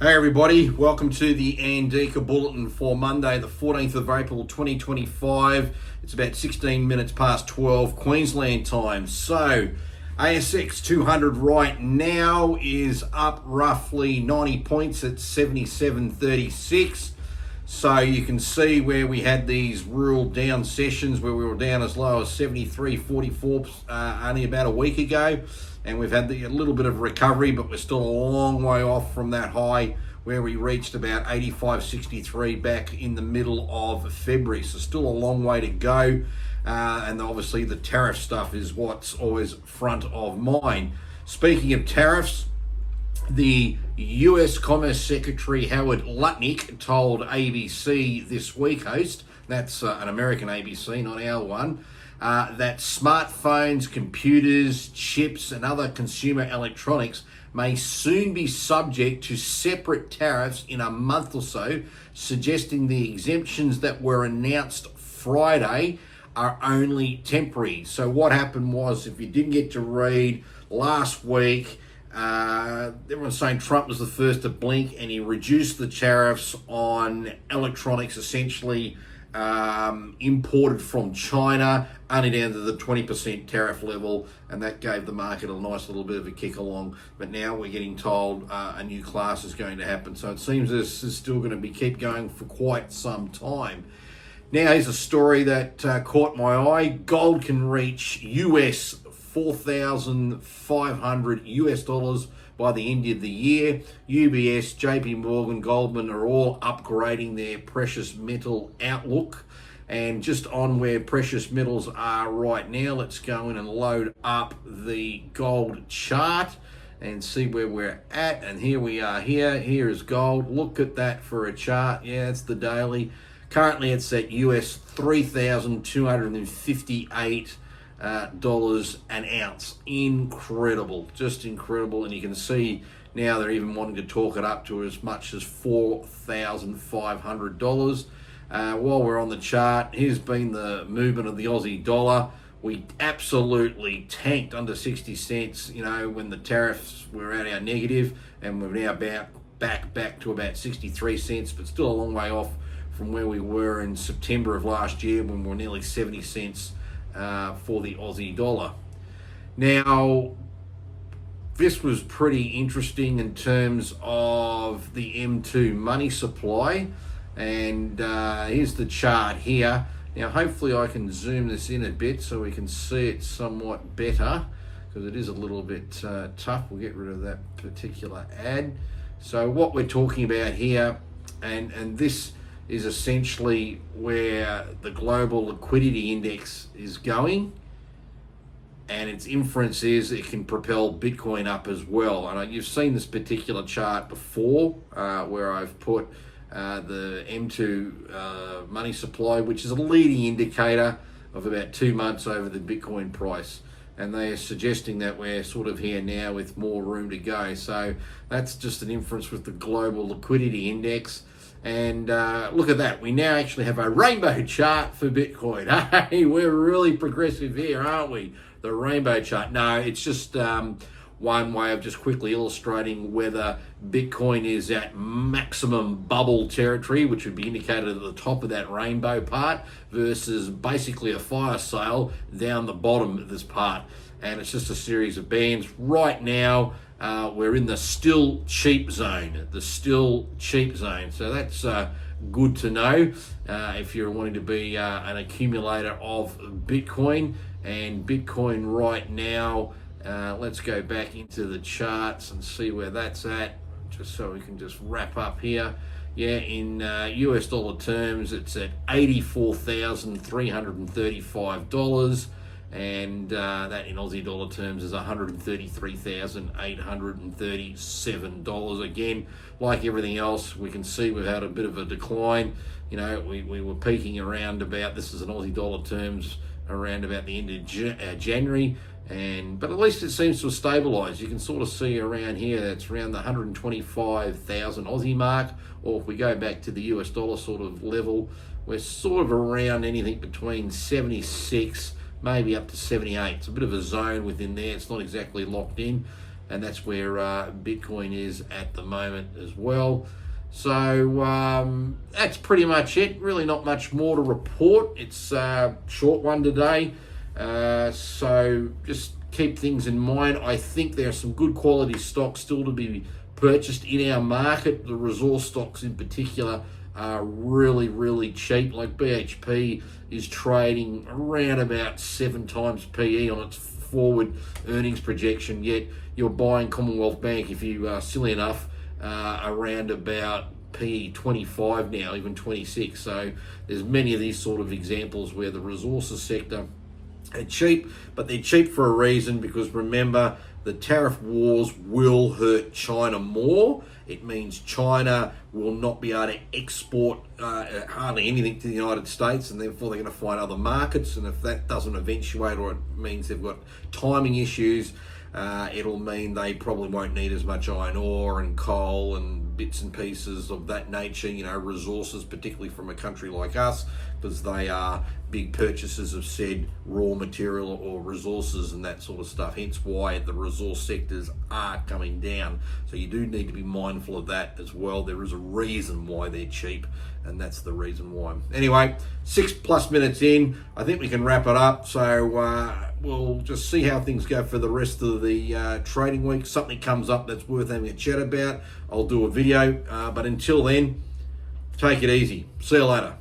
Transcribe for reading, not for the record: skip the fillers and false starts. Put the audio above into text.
Hey everybody, welcome to the ANDIKA Bulletin for Monday the 14th of April 2025. It's about 16 minutes past 12 Queensland time. So ASX 200 right now is up roughly 90 points at 77.36. So you can see where we had these real down sessions where we were down as low as 73.44 only about a week ago. And we've had a little bit of recovery, but we're still a long way off from that high where we reached about 85.63 back in the middle of February. So still a long way to go. And obviously the tariff stuff is what's always front of mind. Speaking of tariffs, the US Commerce Secretary Howard Lutnick told ABC this week, that's an American ABC, not our one, that smartphones, computers, chips, and other consumer electronics may soon be subject to separate tariffs in a month or so, suggesting the exemptions that were announced Friday are only temporary. So what happened was, if you didn't get to read last week, everyone's saying Trump was the first to blink, and he reduced the tariffs on electronics, essentially imported from China, only down to the 20% tariff level, and that gave the market a nice little bit of a kick along. But now we're getting told a new class is going to happen, so it seems this is still going to keep going for quite some time. Now here's a story that caught my eye. Gold can reach US 4,500 US dollars by the end of the year. UBS, JP Morgan, Goldman are all upgrading their precious metal outlook. And just on where precious metals are right now, let's go in and load up the gold chart and see where we're at. And here we are here. Here is gold. Look at that for a chart. Yeah, it's the daily. Currently it's at US 3,258 dollars an ounce. Incredible, just incredible. And you can see now they're even wanting to talk it up to as much as $4,500. While we're on the chart, here's been the movement of the Aussie dollar. We absolutely tanked under 60 cents, when the tariffs were at our negative, and we're now back to about 63 cents, but still a long way off from where we were in September of last year when we were nearly 70 cents for the Aussie dollar. Now, this was pretty interesting in terms of the M2 money supply, and here's the chart here. Now, hopefully I can zoom this in a bit so we can see it somewhat better, because it is a little bit tough. We'll get rid of that particular ad. So what we're talking about here, and this is essentially where the global liquidity index is going, and its inference is it can propel Bitcoin up as well. And you've seen this particular chart before, where I've put the M2 money supply, which is a leading indicator of about 2 months over the Bitcoin price. And they are suggesting that we're sort of here now with more room to go. So that's just an inference with the global liquidity index. And look at that. We now actually have a rainbow chart for Bitcoin. Hey, we're really progressive here, aren't we? The rainbow chart. No, it's just one way of just quickly illustrating whether Bitcoin is at maximum bubble territory, which would be indicated at the top of that rainbow part, versus basically a fire sale down the bottom of this part. And it's just a series of bands. Right now, we're in the still cheap zone, So that's good to know if you're wanting to be an accumulator of Bitcoin. And Bitcoin right now, let's go back into the charts and see where that's at, just so we can just wrap up here. Yeah, in US dollar terms, it's at $84,335. And that in Aussie dollar terms is $133,837. Again, like everything else, we can see we've had a bit of a decline. We were peaking around about, this is in Aussie dollar terms, around about the end of January. But at least it seems to have stabilised. You can sort of see around here, that's around the 125,000 Aussie mark. Or if we go back to the US dollar sort of level, we're sort of around anything between 76 maybe up to 78. It's a bit of a zone within there. It's not exactly locked in. and that's where Bitcoin is at the moment as well. So that's pretty much it. Really not much more to report. It's a short one today. So just keep things in mind. I think there are some good quality stocks still to be purchased in our market. The resource stocks in particular are really, really cheap. Like BHP is trading around about 7 times PE on its forward earnings projection, yet you're buying Commonwealth Bank, if you are silly enough, around about PE 25 now, even 26. So there's many of these sort of examples where the resources sector are cheap, but they're cheap for a reason, because remember, the tariff wars will hurt China more. It means China will not be able to export hardly anything to the United States, and therefore they're going to find other markets. And if that doesn't eventuate, or it means they've got timing issues, it'll mean they probably won't need as much iron ore and coal and bits and pieces of that nature, resources, particularly from a country like us, because they are big purchasers of said raw material or resources and that sort of stuff. Hence why the resource sectors are coming down. So you do need to be mindful of that as well. There is a reason why they're cheap, and that's the reason why. Anyway, 6+ minutes in, I think we can wrap it up. So we'll just see how things go for the rest of the trading week. Something comes up that's worth having a chat about, I'll do a video. But until then, take it easy. See you later.